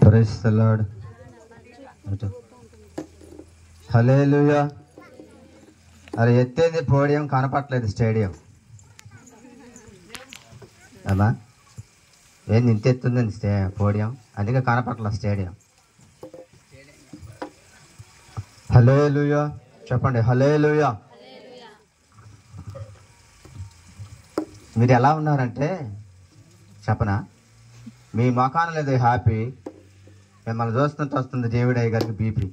Praise the lord. హల్లెలూయా. అరే ఎత్తేది podium, కనపట్లేదు stadium. అమ్మా ఏంది ఇంత ఎత్తుందండి పోడియం, అందుకే కనపట్లేదు స్టేడియం. హల్లెలూయా చెప్పండి. హల్లెలూయా. మీరు ఎలా ఉన్నారంటే చెప్పనా, మీ మొఖాన లేదు హ్యాపీ, మిమ్మల్ని చూస్తుంటే వస్తుంది దేవుడయ్య గారికి బీపీ.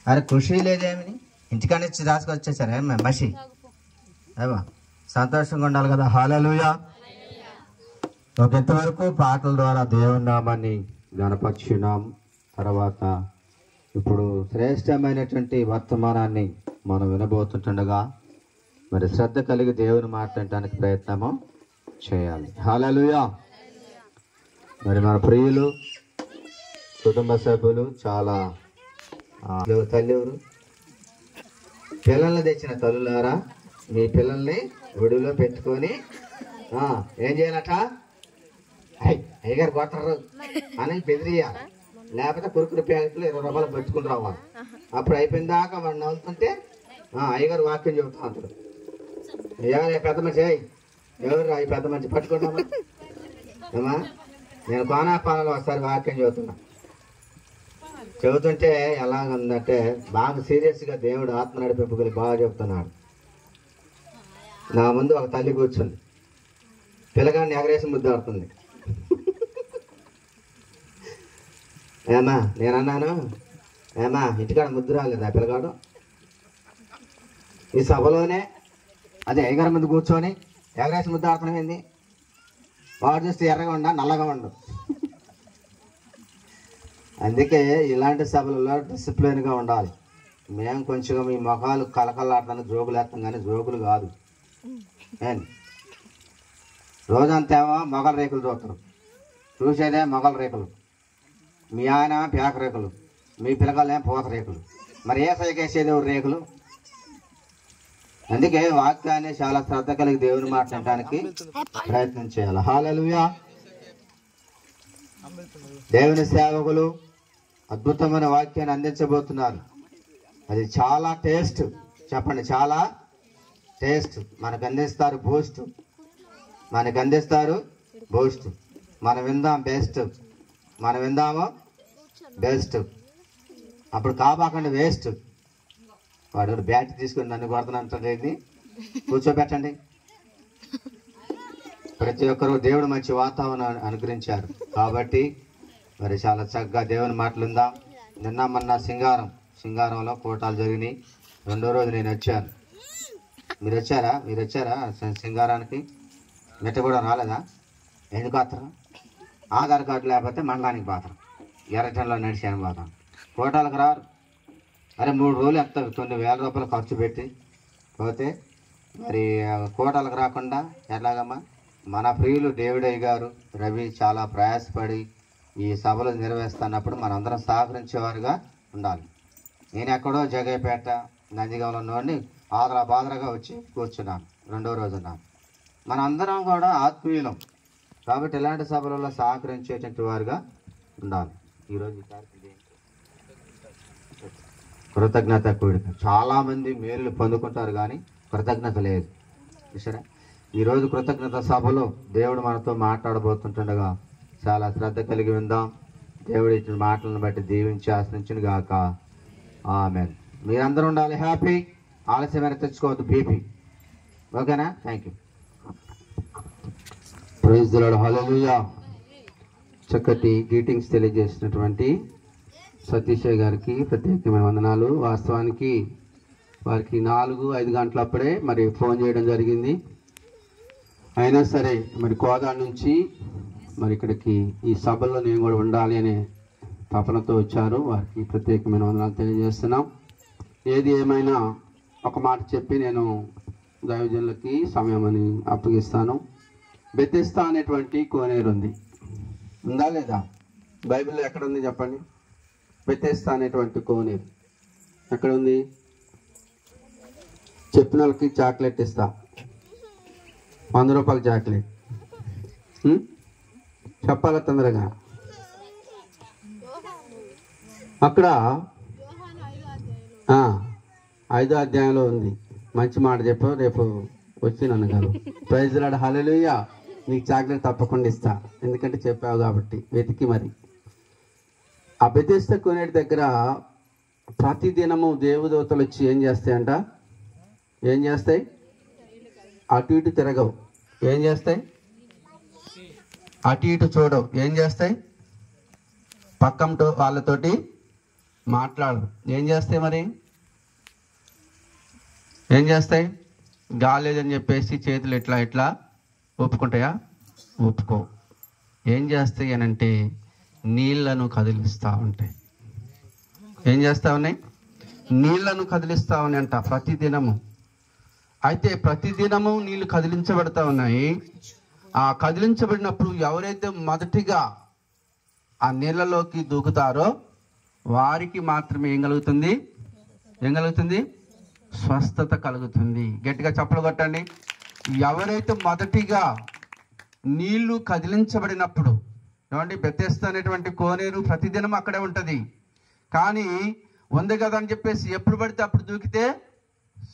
అరే ఖుషి లేదేమని ఇంటికాడ నుంచి రాసుకొచ్చేసారు ఏమే మషి ఏమో సంతోషంగా ఉండాలి కదా. హల్లెలూయా. ఒక ఇంతవరకు పాటల ద్వారా దేవుని నామాన్ని గణపరిచినాం. తర్వాత ఇప్పుడు శ్రేష్టమైనటువంటి వర్తమానాన్ని మనం వినబోతుంటుండగా మరి శ్రద్ధ కలిగి దేవుని మాట్లాడటానికి ప్రయత్నము చేయాలి. హల్లెలూయా. మరి మన ప్రియులు కుటుంబ సభ్యులు చాలా తల్లి ఎవరు పిల్లల్ని తెచ్చిన తల్లులారా, మీ పిల్లల్ని ఒడిలో పెట్టుకొని ఏం చేయాలట, అయ్యగారు కొట్టరు అని బెదిరియాలి. లేకపోతే కురుకురు ప్యాకెట్లు 20 రూపాయలు పెట్టుకుని రావాలి. అప్పుడు అయిపోయిన దాకా వాడు నవ్వుతుంటే అయ్యగారు వాక్యం చెబుతా ఉంటాడు. ఎవరు పెద్ద మనిషి, ఎవరు ఈ పెద్ద మనిషి పట్టుకుంటామా ఏమా, నేను కోనాపాలలో ఒకసారి వాక్యం చెబుతుంటే ఎలా ఉందంటే బాగా సీరియస్గా దేవుడు ఆత్మ నడిపింపుకొని బాగా చెబుతున్నాడు. నా ముందు ఒక తల్లి కూర్చుంది, పిల్లగాడిని ఎగరేసి ముద్దాడుతుంది. ఏమా నేనన్నాను, ఏమా ఇంటికాడ ముద్దు రాలేదా పిల్లగాడు, ఈ సభలోనే అదే అయ్యగారి ముందు కూర్చొని ఎగరేసి ముద్దాడుతున్నాం ఏంది, వాడు చూస్తే ఎర్రగా ఉండ నల్లగా ఉండు. అందుకే ఇలాంటి సభలలో డిసిప్లిన్గా ఉండాలి. మేము కొంచెం మీ మొఖాలు కలకలాడతాను జోకులు వేస్తాం కానీ జోకులు కాదు. రోజంతేమో మొగల రేకులు చూస్తారు, చూసేదే మొగల రేకులు. మీ ఆయన పేక రేకులు, మీ పిల్లగాళ్ళేమో పూత రేకులు. మరి ఏ సైకేసేది ఎవరు రేకులు? అందుకే వాక్యాన్ని చాలా శ్రద్ధ కలిగి దేవుని మాట్లాడటానికి ప్రయత్నం చేయాలి. హల్లెలూయా. దేవుని సేవకులు అద్భుతమైన వాక్యాన్ని అందించబోతున్నారు. అది చాలా టేస్ట్, చెప్పండి చాలా టేస్ట్. మనకు అందిస్తారు బూస్ట్, మనకు అందిస్తారు బూస్ట్. మనం విందాం బెస్ట్, మనం విందాము బెస్ట్. అప్పుడు కాపాకండి వేస్ట్. వాడు బ్యాట్ తీసుకుని నన్ను కొడుతున్నది కూర్చోబెట్టండి. ప్రతి ఒక్కరూ దేవుడు మంచి వాతావరణం అనుగ్రహించారు కాబట్టి మరి చాలా చక్కగా దేవుని మాటలుందాం. నిన్న మొన్న సింగారంలో కూటాలు జరిగినాయి. 2వ రోజు నేను వచ్చాను. మీరు వచ్చారా సింగారానికి? మెట్ట కూడా రాలేదా? ఎందుకు వస్తారు? ఆధార్ కార్డు లేకపోతే మండలానికి పోతాం, ఎర్రటంలో నడిచాను పోతాం. కూటాలకు రారు. అరే 3 రోజులు ఎంత 9,000 రూపాయలు ఖర్చు పెట్టి పోతే మరి కూటాలకు రాకుండా ఎట్లాగమ్మా? మన ప్రియులు దేవుడయ్య గారు రవి చాలా ప్రయాసపడి ఈ సభలు నిర్వహిస్తున్నప్పుడు మనందరం సహకరించేవారుగా ఉండాలి. నేను ఎక్కడో జగేపేట నందిగంలో నుండి బాదరగా వచ్చి కూర్చున్నాను. 2వ రోజు ఉన్నాను. మనందరం కూడా ఆత్మీయులం కాబట్టి ఇలాంటి సభలలో సహకరించేటువంటి వారుగా ఉండాలి. ఈరోజు కృతజ్ఞత కూడిక. చాలామంది మేలు పొందుకుంటారు కానీ కృతజ్ఞత లేదు. చూసారా? ఈరోజు కృతజ్ఞత సభలో దేవుడు మనతో మాట్లాడబోతుంటుండగా చాలా శ్రద్ధ కలిగి ఉందాం. దేవుడు ఇచ్చిన మాటలను బట్టి దీవించి ఆశ్రయించును గాక. ఆమేన్. మీరందరూ ఉండాలి హ్యాపీ. ఆలస్యమైన తెచ్చుకోవద్దు బీపీ. ఓకేనా? Thank you. Praise the lord. Hallelujah. చక్కటి గ్రీటింగ్స్ తెలియజేసినటువంటి సతీష్ గారికి ప్రత్యేకమైన వందనాలు. వాస్తవానికి వారికి 4-5 గంటలప్పుడే మరి ఫోన్ చేయడం జరిగింది. అయినా సరే మరి కోదాడ నుంచి మరి ఇక్కడికి ఈ సభలో నేను కూడా ఉండాలి అనే తపనతో వచ్చారు. వారికి ప్రత్యేకమైన వందనాలు తెలియజేస్తున్నాం. ఏది ఏమైనా ఒక మాట చెప్పి నేను దైవజనులకి సమయం అని అప్పగిస్తాను. బెతెస్దా అనేటువంటి కోనేరు ఉందా లేదా? బైబిల్లో ఎక్కడ ఉంది చెప్పండి? బెతెస్దా అనేటువంటి కోనేరు ఎక్కడ ఉంది? చెప్పిన వాళ్ళకి చాక్లెట్ ఇస్తా, 100 రూపాయల చాక్లెట్. చెప్పాలి తొందరగా. అక్కడ 5వ అధ్యాయంలో ఉంది. మంచి మాట చెప్పు, రేపు వచ్చి నన్ను గారు ప్రైజ్ లాడ్. హల్లెలూయా. నీకు చాక్లెట్ తప్పకుండా ఇస్తా, ఎందుకంటే చెప్పావు కాబట్టి. వెతికి మరి ఆ బెతెస్దా కోనేటి దగ్గర ప్రతిదినము దేవదూతలు వచ్చి ఏం చేస్తాయంట? ఏం చేస్తాయి? అటు ఇటు తిరగవు. ఏం చేస్తాయి? అటు ఇటు చూడవు. ఏం చేస్తాయి? పక్కన వాళ్ళతోటి మాట్లాడరు. ఏం చేస్తాయి మరి? ఏం చేస్తాయి? గాలేదని చెప్పేసి చేతులు ఇట్లా ఇట్లా ఒప్పుకుంటాయా? ఒప్పుకో. ఏం చేస్తాయి అని అంటే నీళ్లను కదిలిస్తూ ఉంటాయి. ఏం చేస్తా ఉన్నాయి? నీళ్లను కదిలిస్తూ ఉన్నాయి అంట ప్రతిదినము. అయితే ప్రతిదినము నీళ్లు కదిలించబడతా ఉన్నాయి. ఆ కదిలించబడినప్పుడు ఎవరైతే మొదటిగా ఆ నీళ్ళలోకి దూకుతారో వారికి మాత్రమే ఏం కలుగుతుంది? ఏం కలుగుతుంది? స్వస్థత కలుగుతుంది. గట్టిగా చప్పలు కొట్టండి. ఎవరైతే మొదటిగా నీళ్లు కదిలించబడినప్పుడు, ఏమంటే బెతెస్దా అనేటువంటి కోనేరు ప్రతిదినం అక్కడే ఉంటుంది. కానీ ఉంది కదా అని చెప్పేసి ఎప్పుడు పడితే అప్పుడు దూకితే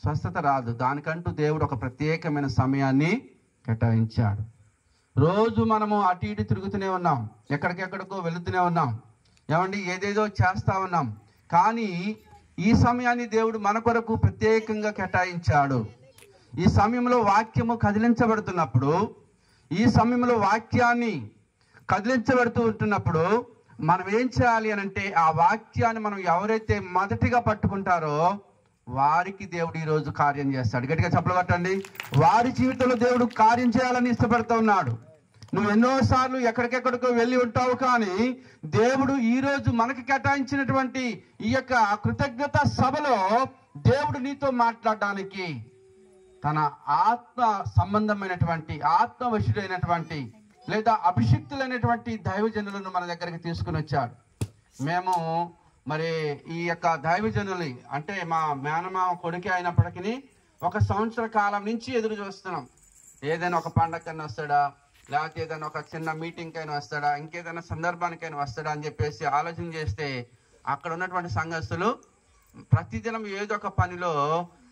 స్వస్థత రాదు. దానికంటూ దేవుడు ఒక ప్రత్యేకమైన సమయాన్ని కేటాయించాడు. రోజు మనము అటు ఇటు తిరుగుతూనే ఉన్నాం, ఎక్కడికెక్కడికో వెళుతూనే ఉన్నాం, ఏమండి ఏదేదో చేస్తా ఉన్నాం. కానీ ఈ సమయాన్ని దేవుడు మన కొరకు ప్రత్యేకంగా కేటాయించాడు. ఈ సమయంలో వాక్యము కదిలించబడుతున్నప్పుడు, ఈ సమయంలో వాక్యాన్ని కదిలించబడుతూ ఉంటున్నప్పుడు మనం ఏం చేయాలి అని అంటే ఆ వాక్యాన్ని మనం ఎవరైతే మొదటిగా పట్టుకుంటారో వారికి దేవుడు ఈరోజు కార్యం చేస్తాడు. గట్టిగా చప్పలు కొట్టండి. వారి జీవితంలో దేవుడు కార్యం చేయాలని ఇష్టపడుతూ ఉన్నాడు. నువ్వు ఎన్నోసార్లు ఎక్కడికెక్కడికో వెళ్ళి ఉంటావు, కానీ దేవుడు ఈరోజు మనకి కేటాయించినటువంటి ఈ యొక్క కృతజ్ఞత సభలో దేవుడు నీతో మాట్లాడడానికి తన ఆత్మ సంబంధమైనటువంటి ఆత్మవశుడైనటువంటి లేదా అభిషిక్తులైనటువంటి దైవజనులను మన దగ్గరికి తీసుకుని వచ్చాడు. మేము మరి ఈ యొక్క దైవజనులు అంటే మా మేనమామ కొడుకే అయినప్పటికీ 1 సంవత్సర కాలం నుంచి ఎదురు చూస్తున్నాం. ఏదైనా ఒక పండగకైనా వస్తాడా, లేకపోతే ఏదైనా ఒక చిన్న మీటింగ్ అయినా వస్తాడా, ఇంకేదైనా సందర్భానికైనా వస్తాడా అని చెప్పేసి ఆలోచన చేస్తే అక్కడ ఉన్నటువంటి సంఘస్థులు ప్రతిదినం ఏదో ఒక పనిలో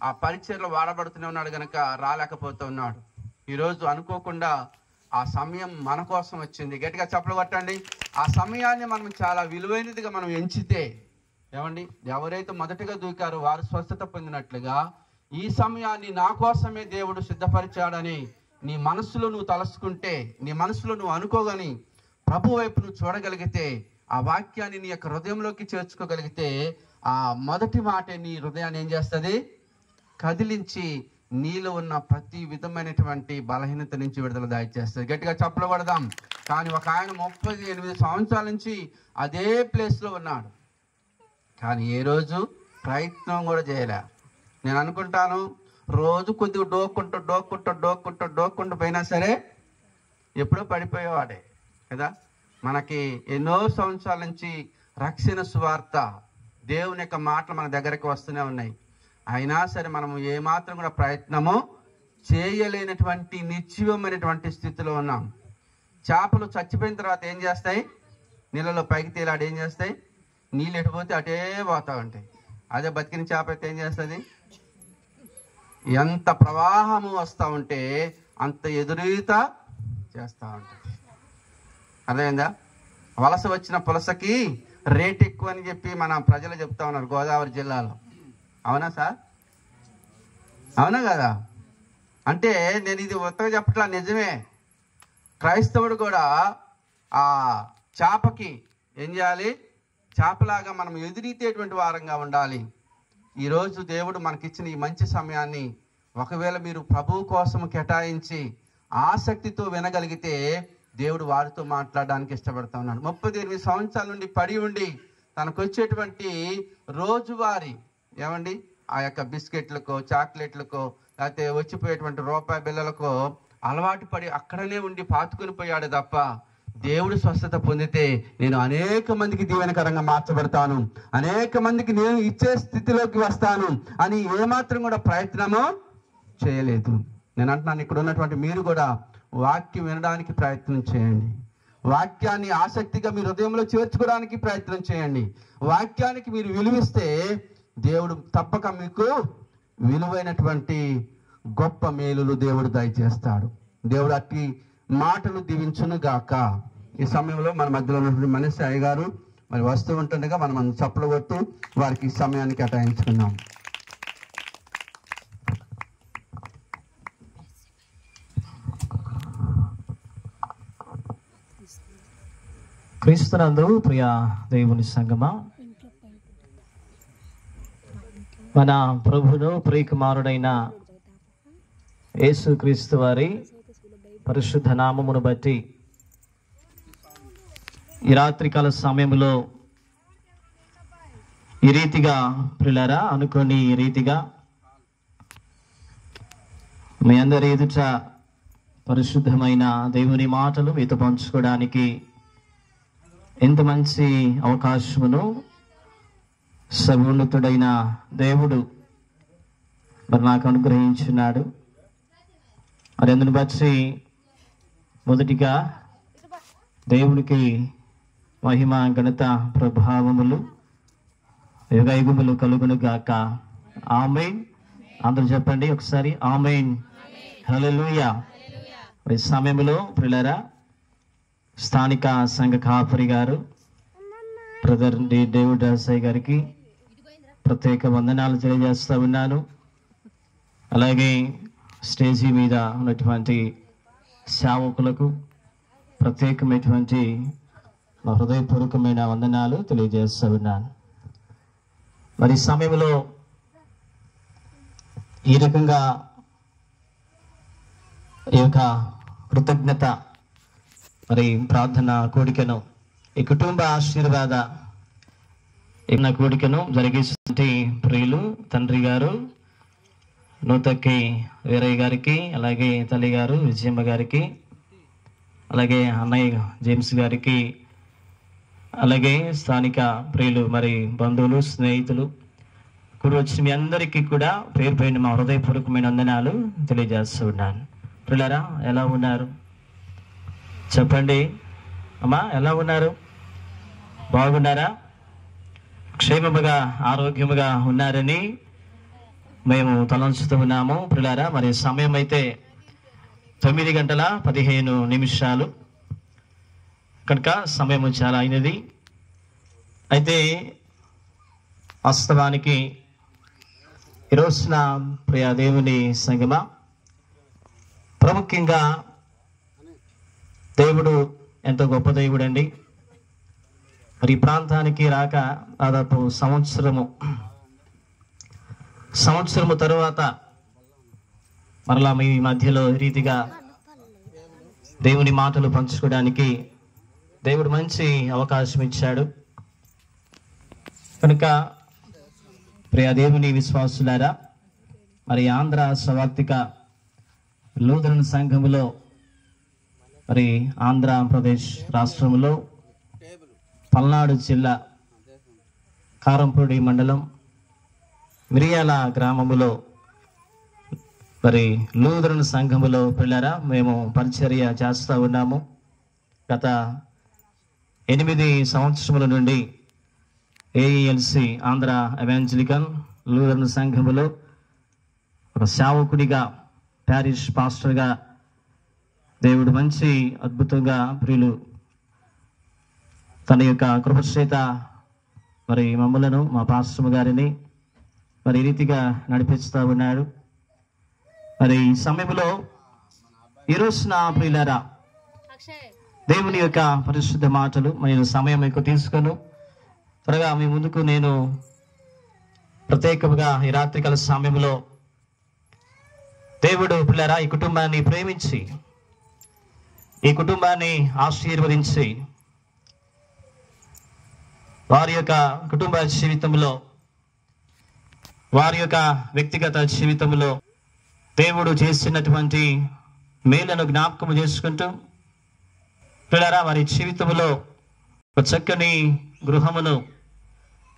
ఆ పరిచయలో వాడబడుతూనే ఉన్నాడు కనుక రాలేకపోతూ ఉన్నాడు. ఈరోజు అనుకోకుండా ఆ సమయం మన కోసం వచ్చింది. గట్టిగా చప్పలు కొట్టండి. ఆ సమయాన్ని మనం చాలా విలువైనదిగా మనం ఎంచితే, ఏమండి ఎవరైతే మొదటగా దూకారో వారు స్వస్థత పొందినట్లుగా ఈ సమయాన్ని నా కోసమే దేవుడు సిద్ధపరిచాడని నీ మనసులో నువ్వు తలుసుకుంటే, నీ మనసులో నువ్వు అనుకోగని ప్రభు వైపు నువ్వు చూడగలిగితే, ఆ వాక్యాన్ని నీ యొక్క హృదయంలోకి చేర్చుకోగలిగితే ఆ మొదటి మాటే నీ హృదయాన్ని ఏం చేస్తుంది? కదిలించి నీలో ఉన్న ప్రతి విధమైనటువంటి బలహీనత నుంచి విడుదల దయచేస్తుంది. గట్టిగా చప్పలు కొడదాం. కానీ ఒక ఆయన 38 సంవత్సరాల నుంచి అదే ప్లేస్లో ఉన్నాడు, కానీ ఏ రోజు ప్రయత్నం కూడా చేయలే. నేను అనుకుంటాను రోజు కొద్దిగా డోక్కుంటూ పోయినా సరే ఎప్పుడో పడిపోయేవాడే కదా. మనకి ఎన్నో సంవత్సరాల నుంచి రక్షణ సువార్త దేవుని యొక్క మాటలు మన దగ్గరికి వస్తూనే ఉన్నాయి. అయినా సరే మనము ఏమాత్రం కూడా ప్రయత్నము చేయలేనటువంటి నిశ్చయమైనటువంటి స్థితిలో ఉన్నాం. చేపలు చచ్చిపోయిన తర్వాత ఏం చేస్తాయి? నీళ్ళలో పైకి తేలాడు ఏం చేస్తాయి? నీళ్ళు ఎటుపోతే అటే పోతా ఉంటాయి. అదే బతికిన చేప అయితే ఏం చేస్తుంది? ఎంత ప్రవాహము వస్తూ ఉంటే అంత ఎదురీత చేస్తూ ఉంటుంది. అర్థమైందా? వలస వచ్చిన పులసకి రేట్ ఎక్కువ అని చెప్పి మన ప్రజలు చెప్తా ఉన్నారు గోదావరి జిల్లాలో. అవునా సార్? అవునా కదా? అంటే నేను ఇది కొత్తగా చెప్పట్లా, నిజమే. క్రైస్తవుడు కూడా ఆ చేపకి ఏం చేయాలి? చేపలాగా మనం ఎదురీతేటువంటి వారంగా ఉండాలి. ఈరోజు దేవుడు మనకిచ్చిన ఈ మంచి సమయాన్ని ఒకవేళ మీరు ప్రభువు కోసం కేటాయించి ఆసక్తితో వినగలిగితే దేవుడు వారితో మాట్లాడడానికి ఇష్టపడతా ఉన్నాడు. 38 సంవత్సరాల నుండి పడి ఉండి తనకు వచ్చేటువంటి రోజువారీ ఏమండి ఆ యొక్క బిస్కెట్లకో చాక్లెట్లకో లేకపోతే వచ్చిపోయేటువంటి రూపాయి బిళ్ళలకో అలవాటు పడి అక్కడనే ఉండి పాతుకుని పోయాడు తప్ప దేవుడు స్వస్థత పొందితే నేను అనేక మందికి దీవెనకరంగా మార్చబడతాను, అనేక మందికి నేను ఇచ్చే స్థితిలోకి వస్తాను అని ఏమాత్రం కూడా ప్రయత్నము చేయలేదు. నేను అంటున్నాను, ఇక్కడ ఉన్నటువంటి మీరు కూడా వాక్యం వినడానికి ప్రయత్నం చేయండి. వాక్యాన్ని ఆసక్తిగా మీ హృదయంలో చేర్చుకోవడానికి ప్రయత్నం చేయండి. వాక్యానికి మీరు విలువిస్తే దేవుడు తప్పక మీకు విలువైనటువంటి గొప్ప మేలులు దేవుడు దయచేస్తాడు. దేవుడు అట్టి మాటలు దీవించును గాక. ఈ సమయంలో మన మధ్యలో ఉన్నటువంటి మనస్సు అయ్య గారు మరి వస్తూ ఉంటుండగా మనం చప్పలు కొడుతూ వారికి సమయాన్ని కేటాయించుకున్నాం. క్రీస్తునందు ప్రియ దేవుని సంగమా, మన ప్రభును ప్రియకుమారుడైన యేసుక్రీస్తు వారి పరిశుద్ధ నామమును బట్టి ఈ రాత్రికాల సమయంలో ఈ రీతిగా ప్రియులారా అనుకోని ఈ రీతిగా మీ అందరి ఎదుట పరిశుద్ధమైన దేవుని మాటలు మీతో పంచుకోవడానికి ఎంత మంచి అవకాశమును సర్వోన్నతుడైన దేవుడు మరి నాకు అనుగ్రహించున్నాడు. మరి అందుని బట్టి మొదటిగా దేవునికి మహిమ ఘనత ప్రభావములు యుగయుగములు కలుగును గాక. ఆమేన్. అందరూ చెప్పండి ఒకసారి ఆమేన్. హల్లెలూయా. ఈ సమయంలో ప్రియులారా స్థానిక సంఘ కాపరి గారు బ్రదర్ డి డేవిడ్ రాజయ్య గారికి ప్రత్యేక వందనాలు తెలియజేస్తూ ఉన్నాను. అలాగే స్టేజీ మీద ఉన్నటువంటి సేవకులకు ప్రత్యేకమైనటువంటి హృదయపూర్వకమైన వందనాలు తెలియజేస్తూ ఉన్నాను. మరి సమయంలో ఈ రకంగా ఈ యొక్క కృతజ్ఞత మరి ప్రార్థన కూడికను, ఈ కుటుంబ ఆశీర్వాద కూడికను జరిగిస్తున్న ప్రియులు తండ్రి గారు నూతక్కి వీరయ్య గారికి, అలాగే తల్లి గారు విజయమ్మ గారికి, అలాగే అన్నయ్య జేమ్స్ గారికి, అలాగే స్థానిక ప్రియులు మరి బంధువులు స్నేహితులు కూడి వచ్చిన మీ అందరికీ కూడా పేరు పైన మా హృదయపూర్వకమైన వందనాలు తెలియజేస్తూ ఉన్నాను. ప్రియులారా ఎలా ఉన్నారు చెప్పండి అమ్మా, ఎలా ఉన్నారు? బాగున్నారా? క్షేమముగా ఆరోగ్యముగా ఉన్నారని మేము తలంచుతూ ఉన్నాము. ప్రియులారా మరి సమయం అయితే 9:15 కనుక సమయం చాలా అయినది. అయితే వాస్తవానికి ఈరోజున ప్రియ దేవుని సంగమా, ప్రాముఖ్యంగా దేవుడు ఎంతో గొప్ప దేవుడు అండి. మరి ఈ ప్రాంతానికి రాక దాదాపు సంవత్సరము తరువాత మరలా మీ మధ్యలో రీతిగా దేవుని మాటలు పంచుకోవడానికి దేవుడు మంచి అవకాశం ఇచ్చాడు. కనుక ప్రియ దేవుని విశ్వాసులారా, మరి ఆంధ్ర స్వార్థిక లూథరన్ సంఘములో మరి ఆంధ్రప్రదేశ్ రాష్ట్రంలో పల్నాడు జిల్లా కారంపూడి మండలం మిరియాల గ్రామములో మరి లూథరన్ సంఘములో పిల్లరా మేము పరిచర్య చేస్తూ ఉన్నాము. గత 8 సంవత్సరముల నుండి ఏఈఎల్సి ఆంధ్ర ఎవాంజలికల్ లూథరన్ సంఘములో ఒక సేవకుడిగా, ప్యారిష్ పాస్టర్గా దేవుడు మంచి అద్భుతంగా ప్రియులు తన యొక్క కృపచేత మరి మమ్మలను, మా పాస్టర్ గారిని మరి ఈ రీతిగా నడిపిస్తూ ఉన్నాడు. మరి ఈ సమయంలో ఈరోజున ప్రియులారా దేవుని యొక్క పరిశుద్ధ మాటలు నేను సమయం ఎక్కువ తీసుకొను త్వరగా మీ ముందుకు నేను ప్రత్యేకంగా ఈ రాత్రికాల సమయంలో దేవుడు ప్రియులారా ఈ కుటుంబాన్ని ప్రేమించి, ఈ కుటుంబాన్ని ఆశీర్వదించి, వారి యొక్క కుటుంబ జీవితంలో, వారి యొక్క వ్యక్తిగత జీవితంలో దేవుడు చేసినటువంటి మేలను జ్ఞాపకం చేసుకుంటూ పిల్లరా వారి జీవితంలో ఒక చక్కని గృహమును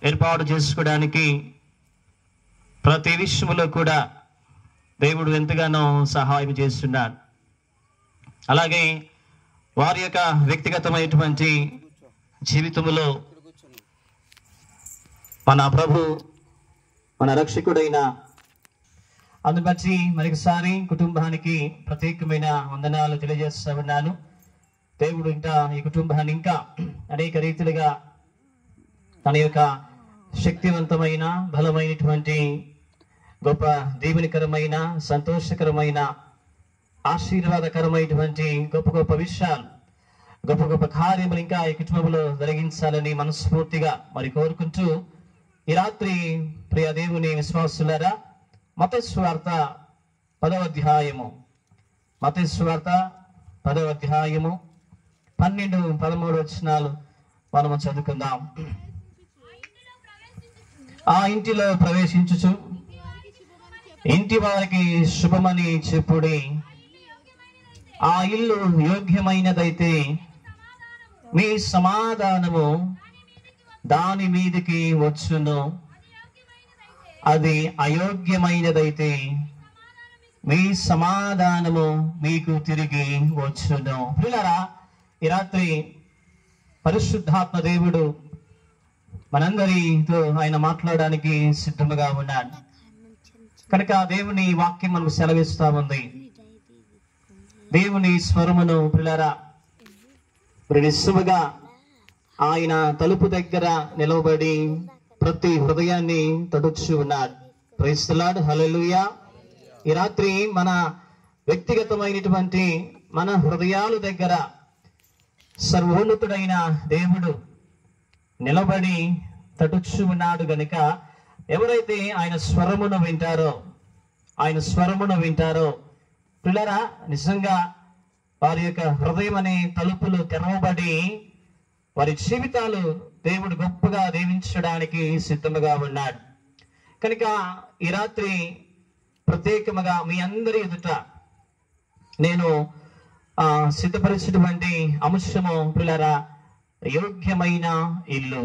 ఏర్పాటు చేసుకోవడానికి ప్రతి విషయంలో కూడా దేవుడు ఎంతగానో సహాయం చేస్తున్నాడు. అలాగే వారి యొక్క వ్యక్తిగతమైనటువంటి జీవితంలో మన ప్రభు, మన రక్షకుడైన అందుని బట్టి మరొకసారి కుటుంబానికి ప్రత్యేకమైన వందనాలు తెలియజేస్తా ఉన్నాను. దేవుడు ఇంకా ఈ కుటుంబాన్ని ఇంకా అనేక రీతిలుగా తన యొక్క శక్తివంతమైన బలమైనటువంటి గొప్ప దీవెనకరమైన సంతోషకరమైన ఆశీర్వాదకరమైనటువంటి గొప్ప గొప్ప విషయాలు, గొప్ప గొప్ప కార్యములు ఇంకా ఈ కుటుంబంలో జరిగించాలని మనస్ఫూర్తిగా మరి కోరుకుంటూ ఈ రాత్రి ప్రియ దేవుని విశ్వాసులారా, మత్తయి సువార్త 10వ అధ్యాయము 12-13 వచనాలు మనము చదువుకుందాం. ఆ ఇంటిలో ప్రవేశించుచు ఇంటి వారికి శుభమని చెప్పుడి. ఆ ఇల్లు యోగ్యమైనదైతే మీ సమాధానము దాని మీదకి వచ్చును, అది అయోగ్యమైనదైతే మీ సమాధానము మీకు తిరిగి వచ్చును. పిల్లరా, ఈ రాత్రి పరిశుద్ధాత్మ దేవుడు మనందరితో ఆయన మాట్లాడడానికి సిద్ధముగా ఉన్నాడు కనుక దేవుని వాక్యం మనకు సెలవిస్తా ఉంది. దేవుని స్వరమును పిల్లరా నిశ్చయముగా ఆయన తలుపు దగ్గర నిలవబడి ప్రతి హృదయాన్ని తడుచు ఉన్నాడు. ప్రైజ్ ది లార్డ్, హల్లెలూయా. ఈ రాత్రి మన వ్యక్తిగతమైనటువంటి మన హృదయాల దగ్గర సర్వోన్నతుడైన దేవుడు నిలబడి తడుచు ఉన్నాడు గనుక ఎవరైతే ఆయన స్వరమును వింటారో పిల్లరా, నిజంగా వారి యొక్క హృదయం అనే తలుపులు తెరవబడి వారి జీవితాలు దేవుడు గొప్పగా దీవించడానికి సిద్ధముగా ఉన్నాడు కనుక ఈ రాత్రి ప్రత్యేకముగా మీ అందరి ఎదుట నేను సిద్ధపరిచినటువంటి అంశము పిల్లరా, యోగ్యమైన ఇల్లు.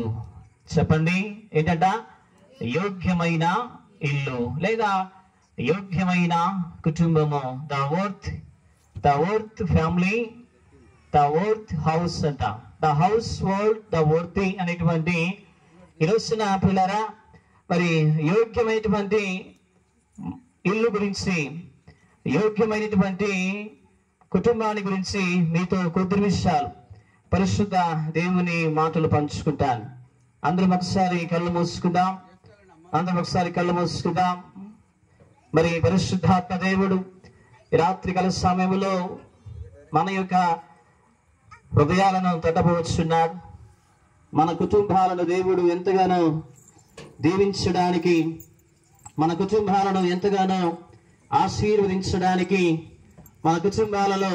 చెప్పండి, ఏంటంట? యోగ్యమైన ఇల్లు లేదా యోగ్యమైన కుటుంబము. The worth family, the worth house అంట. The household, the worthy అనేటువంటి ఈరోజున పిల్లరా మరి యోగ్యమైనటువంటి ఇల్లు గురించి, యోగ్యమైనటువంటి కుటుంబాన్ని గురించి మీతో కొద్ది నిమిషాలు పరిశుద్ధ దేవుని మాటలు పంచుకుంటాను. అందరం ఒకసారి కళ్ళు మూసుకుందాం. మరి పరిశుద్ధాత్మ దేవుడు ఈ రాత్రి కాల సమయంలో మన యొక్క హృదయాలను తట్టబోచున్నాడు. మన కుటుంబాలను దేవుడు ఎంతగానో దీవించడానికి, మన కుటుంబాలను ఎంతగానో ఆశీర్వదించడానికి, మన కుటుంబాలలో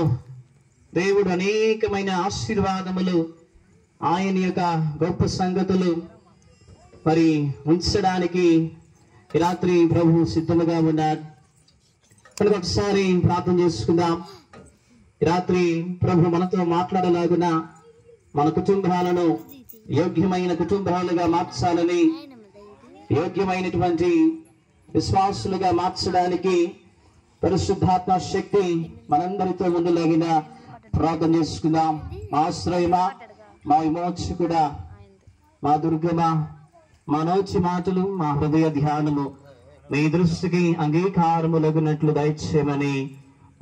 దేవుడు అనేకమైన ఆశీర్వాదములు, ఆయన యొక్క గొప్ప సంగతులు మరి ఉంచడానికి ఈ రాత్రి ప్రభు సిద్ధముగా ఉన్నాడు కనుక ఒకసారి ప్రార్థన చేసుకుందాం. ఈ రాత్రి ప్రభు మనతో మాట్లాడలాగున మన కుటుంబాలను యోగ్యమైన కుటుంబాలుగా మార్చాలని, యోగ్యమైనటువంటి విశ్వాసులుగా మార్చడానికి పరిశుద్ధాత్మ శక్తి మనందరితో ముందులాగిన ప్రార్థన చేసుకుందాం. మా ఆశ్రయమా, మా విమోచకుడా, మా దుర్గమా, మా నోచి మాటలు, మా హృదయ ధ్యానము మీ దృష్టికి అంగీకారములగునట్లు దయచేయమని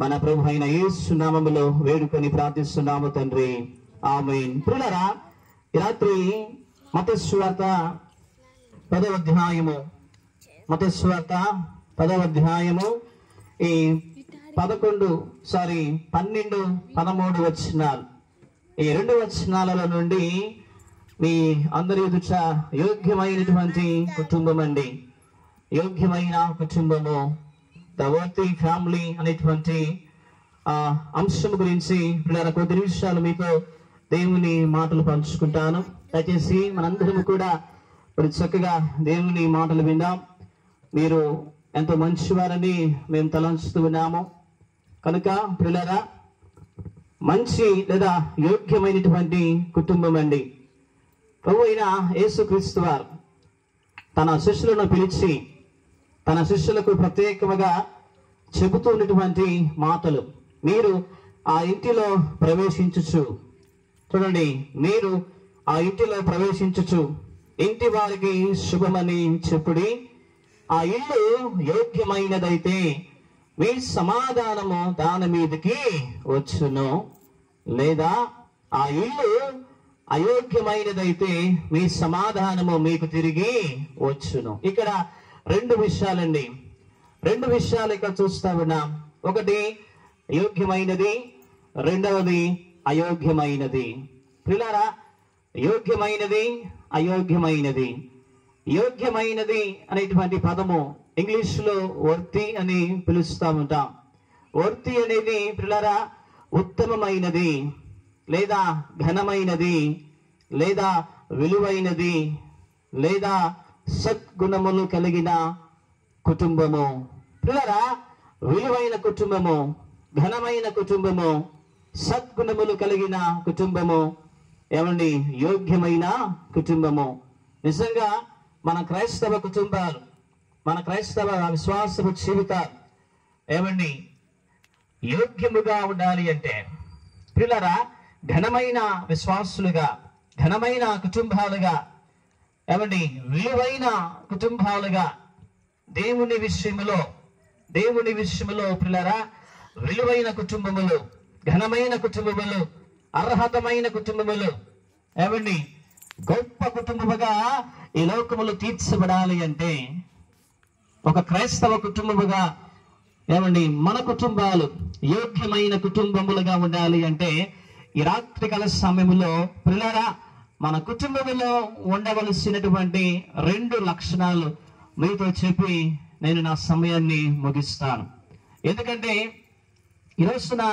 మన ప్రభు అయిన యేసు నామములో వేడుకొని ప్రార్థిస్తున్నాము తండ్రి, ఆమేన్. ప్రియులారా, ఈ రాత్రి మత్తయి సువార్త 10వ అధ్యాయము ఈ 12, 13 వచనాలు, ఈ 2 వచనాల నుండి మీ అందరి ఎదుట యోగ్యమైనటువంటి కుటుంబం అండి, యోగ్యమైన కుటుంబము, ద వర్తీ ఫ్యామిలీ అనేటువంటి అంశం గురించి పిల్లల కొద్ది నిమిషాలు మీతో దేవుని మాటలు పంచుకుంటాను. దయచేసి మనందరం కూడా మరి చక్కగా దేవుని మాటలు విందాం. మీరు ఎంతో మంచివారని మేము తలంచుతూ ఉన్నాము కనుక పిల్లరా, మంచి లేదా యోగ్యమైనటువంటి కుటుంబం అండి. ప్రభు అయిన యేసుక్రీస్తు వారు తన శిష్యులను పిలిచి తన శిష్యులకు ప్రత్యేకముగా చెబుతూ ఉన్నటువంటి మాటలు. మీరు ఆ ఇంటిలో ప్రవేశించుచు, చూడండి, మీరు ఆ ఇంటిలో ప్రవేశించుచు ఇంటి వారికి శుభమని చెప్పుడి. ఆ ఇల్లు యోగ్యమైనదైతే మీ సమాధానము దాని మీదకి వచ్చును, లేదా ఆ ఇల్లు అయోగ్యమైనదైతే మీ సమాధానము మీకు తిరిగి వచ్చును. ఇక్కడ రెండు విషయాలండి, రెండు విషయాలు ఇక్కడ చూస్తా ఉన్నాం. ఒకటి యోగ్యమైనది, రెండవది అయోగ్యమైనది. ప్రియులారా, యోగ్యమైనది, అయోగ్యమైనది. యోగ్యమైనది అనేటువంటి పదము ఇంగ్లీష్లో వర్తి అని పిలుస్తూ ఉంటాం. వర్తి అనేది ప్రియులారా ఉత్తమమైనది, లేదా ఘనమైనది, లేదా విలువైనది, లేదా సద్గుణములు కలిగిన కుటుంబము. ప్రియులారా, విలువైన కుటుంబము, ఘనమైన కుటుంబము, సద్గుణములు కలిగిన కుటుంబము, ఏమండి, యోగ్యమైన కుటుంబము. నిజంగా మన క్రైస్తవ కుటుంబాలు, మన క్రైస్తవ విశ్వాసపు జీవితాలు ఏమండి యోగ్యముగా ఉండాలి అంటే, పిల్లరా, ఘనమైన విశ్వాసులుగా, ఘనమైన కుటుంబాలుగా, ఏమండి విలువైన కుటుంబాలుగా, దేవుని విషయములో పిల్లరా విలువైన కుటుంబములు, ఘనమైన కుటుంబములు, అర్హతమైన కుటుంబములు, ఏమండి గొప్ప కుటుంబముగా ఈ లోకములు తీర్చబడాలి అంటే, ఒక క్రైస్తవ కుటుంబముగా ఏమండి మన కుటుంబాలు యోగ్యమైన కుటుంబములుగా ఉండాలి అంటే, ఈ రాత్రికాల సమయంలో పిల్లరా మన కుటుంబంలో ఉండవలసినటువంటి 2 లక్షణాలు మీతో చెప్పి నేను నా సమయాన్ని ముగిస్తాను. ఎందుకంటే ఈరోజున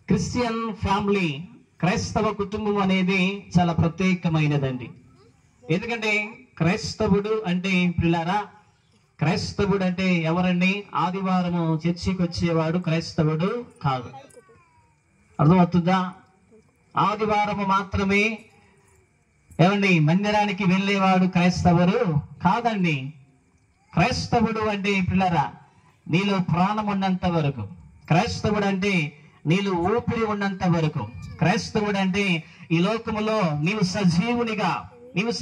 క్రిస్టియన్ ఫ్యామిలీ, క్రైస్తవ కుటుంబం అనేది చాలా ప్రత్యేకమైనదండి. ఎందుకంటే క్రైస్తవుడు అంటే పిల్లారా, క్రైస్తవుడు అంటే ఎవరండి? ఆదివారము చర్చికి వచ్చేవాడు క్రైస్తవుడు కాదు. అర్థమవుతుందా? ఆదివారము మాత్రమే ఏమండి మందిరానికి వెళ్ళేవాడు క్రైస్తవుడు కాదండి. క్రైస్తవుడు అంటే పిల్లరా నీలో ప్రాణం ఉన్నంత వరకు, క్రైస్తవుడు అంటే నీలో ఊపిరి ఉన్నంత వరకు, క్రైస్తవుడు అంటే ఈ లోకములో నీవు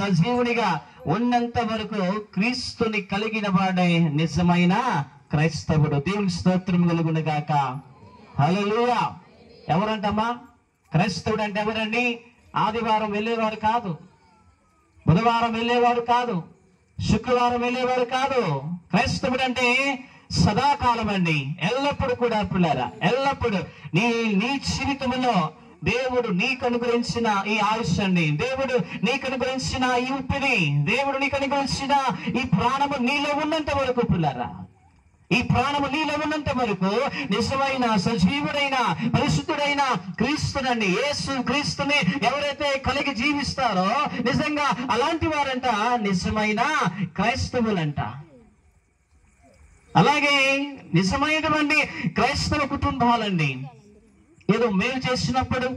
సజీవునిగా ఉన్నంత వరకు క్రీస్తుని కలిగిన వాడే నిజమైన క్రైస్తవుడు. దేవుని స్తోత్రం కలుగును గాక. హల్లెలూయా. ఎవరంటమ్మా క్రైస్తవుడు అంటే? ఎవరండి? ఆదివారం వెళ్ళేవారు కాదు, బుధవారం వెళ్ళేవారు కాదు, శుక్రవారం వెళ్ళేవారు కాదు. క్రైస్తవుడు అంటే సదాకాలం అండి, ఎల్లప్పుడు కూడా పిల్లరా, ఎల్లప్పుడు నీ జీవితంలో దేవుడు నీకు అనుగ్రహించిన ఈ ఆయుష్ అండి, దేవుడు నీకు అనుగ్రహించిన ఈ ఊపిరి, దేవుడు నీకు అనుగ్రహించిన ఈ ప్రాణము నీలో ఉన్నంత వరకు పిల్లరా, ఈ ప్రాణము నీలో ఉన్నంత వరకు నిజమైన సజీవుడైన పరిశుద్ధుడైన క్రీస్తునండి, యేసు క్రీస్తుని ఎవరైతే కలిగి జీవిస్తారో నిజంగా అలాంటి వారంట నిజమైన క్రైస్తవులంట. అలాగే నిజమైనటువంటి క్రైస్తవ కుటుంబాలండి ఏదో మేలు చేసినప్పుడు,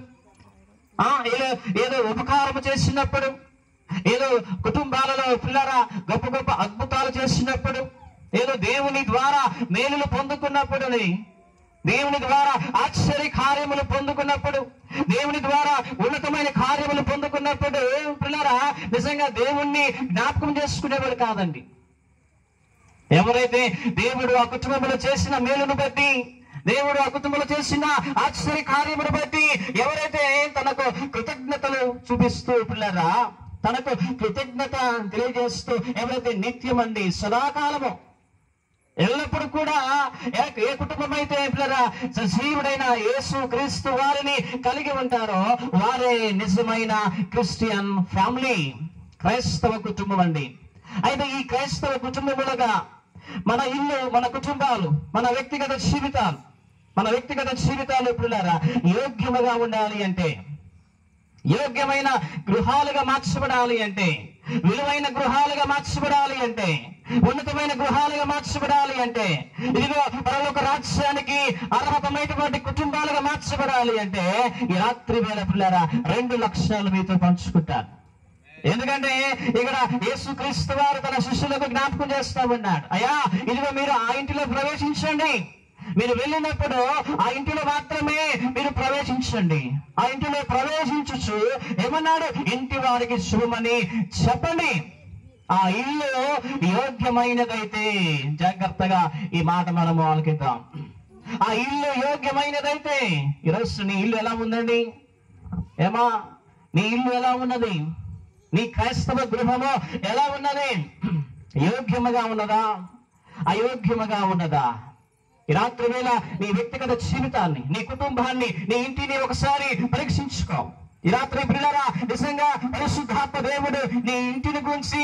ఏదో ఉపకారం చేసినప్పుడు, ఏదో కుటుంబాలలో పిల్లరా గొప్ప గొప్ప అద్భుతాలు చేసినప్పుడు, ఏదో దేవుని ద్వారా మేలులు పొందుకున్నప్పుడు, దేవుని ద్వారా ఆశ్చర్య కార్యములు పొందుకున్నప్పుడు, దేవుని ద్వారా ఉన్నతమైన కార్యములు పొందుకున్నప్పుడు పిల్లరా నిజంగా దేవుణ్ణి జ్ఞాపకం చేసుకునేవాడు కాదండి. ఎవరైతే దేవుడు ఆ కుటుంబంలో చేసిన మేలును బట్టి, దేవుడు ఆ కుటుంబంలో చేసిన ఆశ్చర్య కార్యమును బట్టి ఎవరైతే తనకు కృతజ్ఞతలు చూపిస్తూ పిల్లరా, తనకు కృతజ్ఞత తెలియజేస్తూ ఎవరైతే నిత్యమండి సదాకాలము ఎల్లప్పుడు కూడా ఏ కుటుంబం అయితే పిల్లరా సజీవుడైన యేసు క్రీస్తు వారిని కలిగి ఉంటారో వారే నిజమైన క్రిస్టియన్ ఫ్యామిలీ, క్రైస్తవ కుటుంబం అండి. అయితే ఈ క్రైస్తవ కుటుంబములుగా మన ఇల్లు, మన కుటుంబాలు, మన వ్యక్తిగత జీవితాలు పిల్లరా యోగ్యముగా ఉండాలి అంటే, యోగ్యమైన గృహాలుగా మార్చబడాలి అంటే, విలువైన గృహాలుగా మార్చబడాలి అంటే, ఉన్నతమైన గృహాలుగా మార్చబడాలి అంటే, ఇదిగో పరలోక రాజ్యానికి అర్హతమైనటువంటి కుటుంబాలుగా మార్చబడాలి అంటే ఈ రాత్రి వేళ పిల్లరా 2 లక్షణాలు మీతో పంచుకుంటారు. ఎందుకంటే ఇక్కడ యేసుక్రీస్తు వారు తన శిష్యులకు జ్ఞాపకం చేస్తా ఉన్నాడు, అయ్యా ఇదిగో మీరు ఆ ఇంటిలో ప్రవేశించండి, మీరు వెళ్ళినప్పుడు ఆ ఇంటిలో మాత్రమే మీరు ప్రవేశించండి. ఆ ఇంటిలో ప్రవేశించచ్చు ఏమన్నాడు? ఇంటి వారికి శుభమని చెప్పండి. ఆ ఇల్లు యోగ్యమైనదైతే, జాగ్రత్తగా ఈ మాట మనము ఆలకిద్దాం. ఆ ఇల్లు యోగ్యమైనదైతే, ఈరోజు నీ ఇల్లు ఎలా ఉందండి? ఏమా, నీ ఇల్లు ఎలా ఉన్నది? నీ క్రైస్తవ గృహము ఎలా ఉన్నది? యోగ్యముగా ఉన్నదా, అయోగ్యముగా ఉన్నదా? ఈ రాత్రి వేళ నీ వ్యక్తిగత జీవితాన్ని, నీ కుటుంబాన్ని, నీ ఇంటిని ఒకసారి పరీక్షించుకో. ఈ రాత్రి పిల్లరా, నిజంగా పరిశుద్ధాత్మ దేవుడు నీ ఇంటిని గురించి,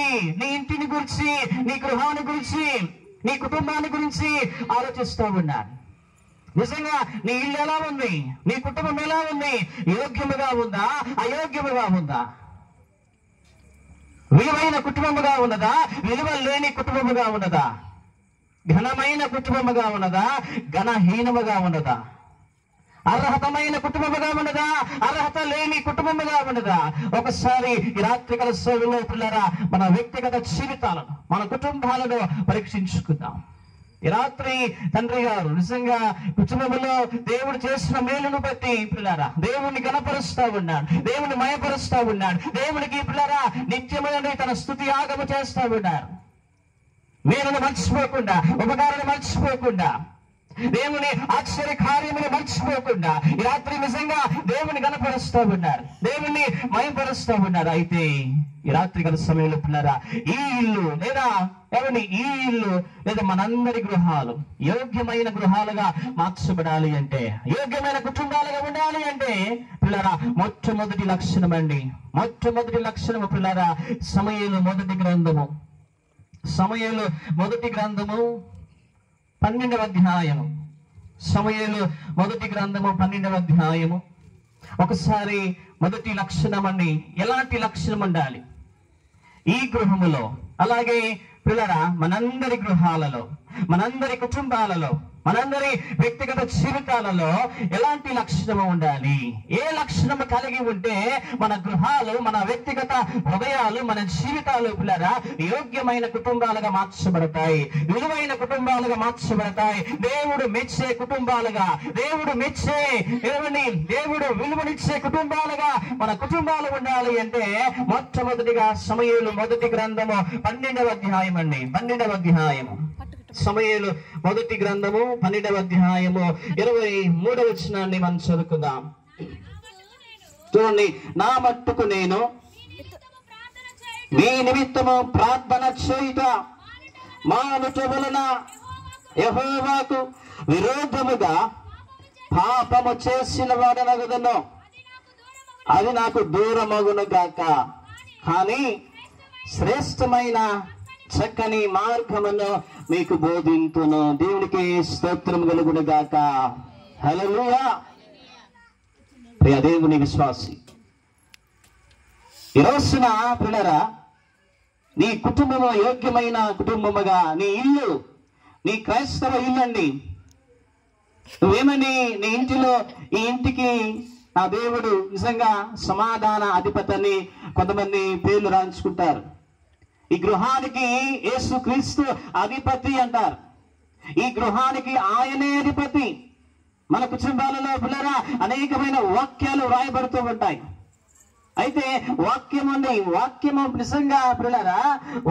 నీ గృహాన్ని గురించి, నీ కుటుంబాన్ని గురించి ఆలోచిస్తూ ఉన్నాడు. నిజంగా నీ ఇల్లు ఎలా ఉంది? నీ కుటుంబం ఎలా ఉంది? యోగ్యముగా ఉందా, అయోగ్యముగా ఉందా? విలువైన కుటుంబముగా ఉన్నదా, విలువ లేని కుటుంబముగా ఉన్నదా? ఘనమైన కుటుంబముగా ఉన్నదా, ఘనహీనముగా ఉన్నదా? అర్హతమైన కుటుంబముగా ఉన్నదా, అర్హత లేని కుటుంబముగా ఉన్నదా? ఒకసారి ఈ రాత్రికాల సేవలో పిల్లరా, మన వ్యక్తిగత జీవితాలను, మన కుటుంబాలను పరీక్షించుకుందాం. ఈ రాత్రి తండ్రి గారు నిజంగా కుటుంబంలో దేవుడు చేసిన మేలును బట్టి పిల్లరా దేవుణ్ణి గణపరుస్తా ఉన్నాడు, దేవుని మయపరుస్తా ఉన్నాడు. దేవునికి పిల్లరా నిత్యమైన తన స్తుతి యాగము చేస్తా ఉన్నాడు. మేలును మర్చిపోకుండా, ఉపకారాన్ని మర్చిపోకుండా, దేవుని ఆశ్చర్య కార్యములు మర్చిపోకుండా ఈ రాత్రి నిజంగా దేవుని గణపరుస్తూ ఉన్నారు, దేవుణ్ణి మయపరుస్తూ ఉన్నారు. అయితే ఈ రాత్రి గల సమయంలో పిల్లరా, ఈ ఇల్లు లేదా మనందరి గృహాలు యోగ్యమైన గృహాలుగా మార్చబడాలి అంటే, యోగ్యమైన కుటుంబాలుగా ఉండాలి అంటే పిల్లరా, మొట్టమొదటి లక్షణము పిల్లరా, సమూయేలు మొదటి గ్రంథము 12వ అధ్యాయము. సమూయేలు మొదటి గ్రంథము 12వ అధ్యాయము. ఒకసారి మొదటి లక్షణం అండి, ఎలాంటి లక్షణం ఉండాలి ఈ గృహములో, అలాగే పిల్లరా మనందరి గృహాలలో, మనందరి కుటుంబాలలో, మనందరి వ్యక్తిగత జీవితాలలో ఎలాంటి లక్షణము ఉండాలి? ఏ లక్షణము కలిగి ఉంటే మన గృహాలు, మన వ్యక్తిగత హృదయాలు, మన జీవితాలు పిల్లరా యోగ్యమైన కుటుంబాలుగా మార్చబడతాయి, విలువైన కుటుంబాలుగా మార్చబడతాయి, దేవుడు మెచ్చే కుటుంబాలుగా, దేవుడు విలువనిచ్చే కుటుంబాలుగా మన కుటుంబాలు ఉండాలి అంటే మొట్టమొదటిగా సమూయేలు మొదటి గ్రంథము 12వ అధ్యాయం అండి. 12వ అధ్యాయము, సమూయేలు మొదటి గ్రంథము 12వ అధ్యాయము 23వ వచనాన్ని మనం చదువుకుందాం. చూడండి, నా మట్టుకు నేను మీ నిమిత్తము ప్రార్థన చేయుట మానుట వలన యెహోవాకు విరోధముగా పాపము చేసిన వాడనగదను, అది నాకు దూరమగును గాక. కానీ శ్రేష్టమైన చక్కని మార్గమును మీకు బోధింతును. దేవునికి స్తోత్రం కలుగును గాక. హల్లెలూయా. ప్రియ దేవుని విశ్వాసి, ఈ రోజున పిల్లరా నీ కుటుంబము యోగ్యమైన కుటుంబముగా, నీ ఇల్లు, నీ క్రైస్తవ ఇల్లు అండి. నువ్వేమని నీ ఇంటిలో, ఈ ఇంటికి నా దేవుడు నిజంగా సమాధాన అధిపతిని కొంతమంది పేర్లు రాయించుకుంటారు. ఈ గృహానికి యేసుక్రీస్తు అధిపతి అంటారు. ఈ గృహానికి ఆయనే అధిపతి. మన కుటుంబాలలో పిల్లరా అనేకమైన వాక్యాలు రాయబడుతూ ఉంటాయి. అయితే వాక్యము నిజంగా పిల్లరా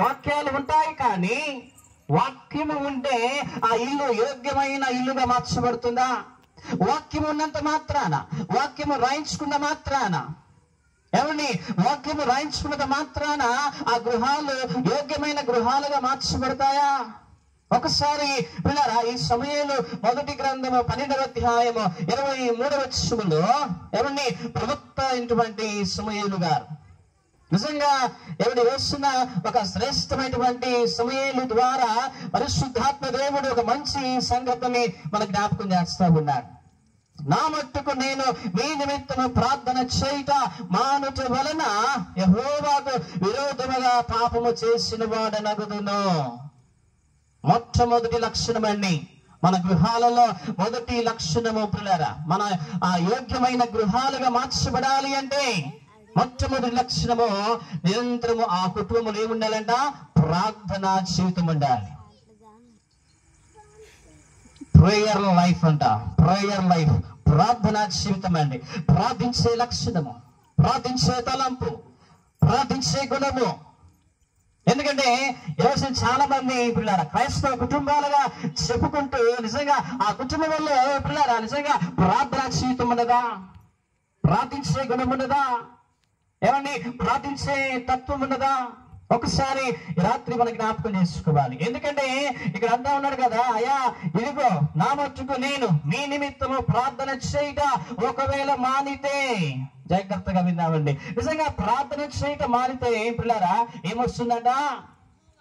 వాక్యాలు ఉంటాయి, కానీ వాక్యము ఉంటే ఆ ఇల్లు యోగ్యమైన ఇల్లుగా మార్చబడుతుందా? వాక్యము ఉన్నంత మాత్రాన, వాక్యము రాయించుకున్న మాత్రాన, వాక్యము రాయించుకున్నది మాత్రాన ఆ గృహాలు యోగ్యమైన గృహాలుగా మార్చబడతాయా? ఒకసారి పిల్లరా ఈ సమూయేలు మొదటి గ్రంథము 12వ అధ్యాయము 23వ వచనములో ప్రవక్త అయినటువంటి సమూయేలు గారు నిజంగా వస్తున్న ఒక శ్రేష్టమైనటువంటి సమూయేలు ద్వారా పరిశుద్ధాత్మ దేవుడు ఒక మంచి సంగతిని మన జ్ఞాపకం చేస్తా ఉన్నాడు. నా మట్టుకు నేను మీ నిమిత్తము ప్రార్థన చేయుట మానుట వలన యెహోవాకు విరోధముగా పాపము చేసిన వాడనగుదును. మొట్టమొదటి లక్షణం అండి మన గృహాలలో మొదటి లక్షణము పిల్లరా, మన ఆ యోగ్యమైన గృహాలుగా మార్చబడాలి అంటే మొట్టమొదటి లక్షణము నిరంతరము ఆ కుటుంబంలో ఏముండాలంట? ప్రార్థనా జీవితం ఉండాలి. ప్రేయర్ లైఫ్ అంట. ప్రేయర్ లైఫ్, ప్రార్థనా జీవితం అండి. ప్రార్థించే లక్షణము, ప్రార్థించే తలంపు, ప్రార్థించే గుణము. ఎందుకంటే ఈరోజు చాలా మంది పిల్లారా క్రైస్తవ కుటుంబాలుగా చెప్పుకుంటూ నిజంగా ఆ కుటుంబంలో పిల్లారా నిజంగా ప్రార్థనా జీవితం ఉన్నదా? ప్రార్థించే గుణం ఉన్నదా? ఏమండి ప్రార్థించే తత్వం ఉన్నదా? ఒకసారి రాత్రి మనకి జ్ఞాపకం చేసుకోవాలి. ఎందుకంటే ఇక్కడ అంతా ఉన్నాడు కదా, అయ్యా ఇదిగో నా మట్టుకు నేను మీ నిమిత్తము ప్రార్థన చేయట ఒకవేళ మానితే, జాగ్రత్తగా విన్నామండి. నిజంగా ప్రార్థన చేయట మానితే పిల్లారా ఏమొస్తుందంట?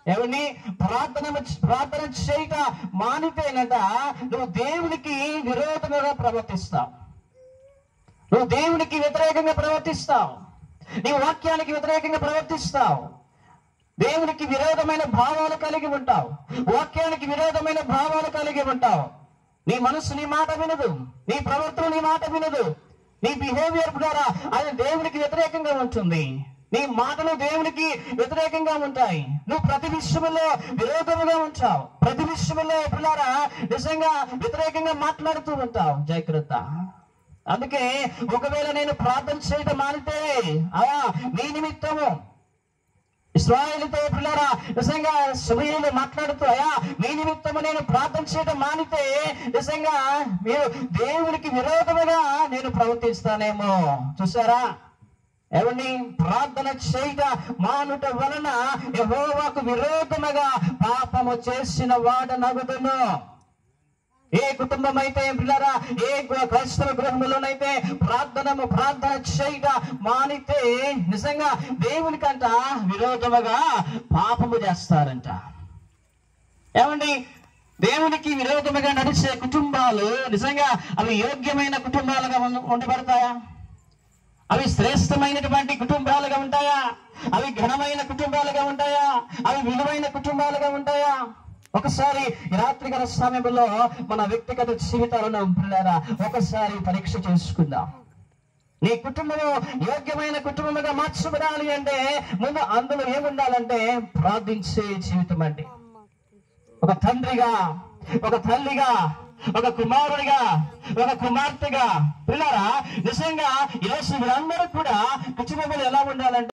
ఏమండి ప్రార్థన చేయట మానితేనంట నువ్వు దేవునికి విరోధంగా ప్రవర్తిస్తావు, నువ్వు దేవునికి వ్యతిరేకంగా ప్రవర్తిస్తావు, నీ వాక్యానికి వ్యతిరేకంగా ప్రవర్తిస్తావు, దేవునికి విరోధమైన భావాలు కలిగి ఉంటావు, వాక్యానికి విరోధమైన భావాలు కలిగి ఉంటావు. నీ మనసు నీ మాట వినదు, నీ ప్రవర్తన నీ మాట వినదు, నీ బిహేవియర్ ద్వారా అది దేవునికి వ్యతిరేకంగా ఉంటుంది, నీ మాటలు దేవునికి వ్యతిరేకంగా ఉంటాయి. నువ్వు ప్రతి విషయంలో విరోధముగా ఉంటావు, ప్రతి విషయంలో పిల్లారా నిజంగా వ్యతిరేకంగా మాట్లాడుతూ ఉంటావు. జాగ్రత్త. అందుకే ఒకవేళ నేను ప్రార్థన చేయడం మానితే నీ నిమిత్తము ఇశ్రాయేలుతో పిల్లారా నిజంగా సమూయేలు మాట్లాడుతూ అయ్యా మీ నిమిత్తము నేను ప్రార్థన చేయడం మానితే నిజంగా మీరు దేవునికి విరోధముగా నేను ప్రవర్తిస్తానేమో. చూసారా ఏమండి? ప్రార్థన చేయట మానుట వలన యెహోవాకు విరోధముగా పాపము చేసిన వాడనగుదును. ఏ కుటుంబం అయితే పిల్లరా, ఏ క్రైస్తవ గృహంలోనైతే ప్రార్థన చేయట మానితే నిజంగా దేవునికంట విరోధముగా పాపము చేస్తారంట. ఏమండి? దేవునికి విరోధముగా నడిచే కుటుంబాలు నిజంగా అవి యోగ్యమైన కుటుంబాలుగా ఉండబడతాయా? అవి శ్రేష్టమైనటువంటి కుటుంబాలుగా ఉంటాయా? అవి ఘనమైన కుటుంబాలుగా ఉంటాయా? అవి విలువైన కుటుంబాలుగా ఉంటాయా? ఒకసారి రాత్రికాల సమయంలో మన వ్యక్తిగత జీవితాలను పిల్లరా ఒకసారి పరీక్ష చేసుకుందాం. నీ కుటుంబము యోగ్యమైన కుటుంబముగా మార్చబడాలి అంటే ముందు అందులో ఏముండాలంటే ప్రార్థించే జీవితం అండి. ఒక తండ్రిగా, ఒక తల్లిగా, ఒక కుమారుడిగా, ఒక కుమార్తెగా పిల్లరా నిజంగా ఈరోజు మీరందరూ కూడా కుటుంబంలో ఎలా ఉండాలంటే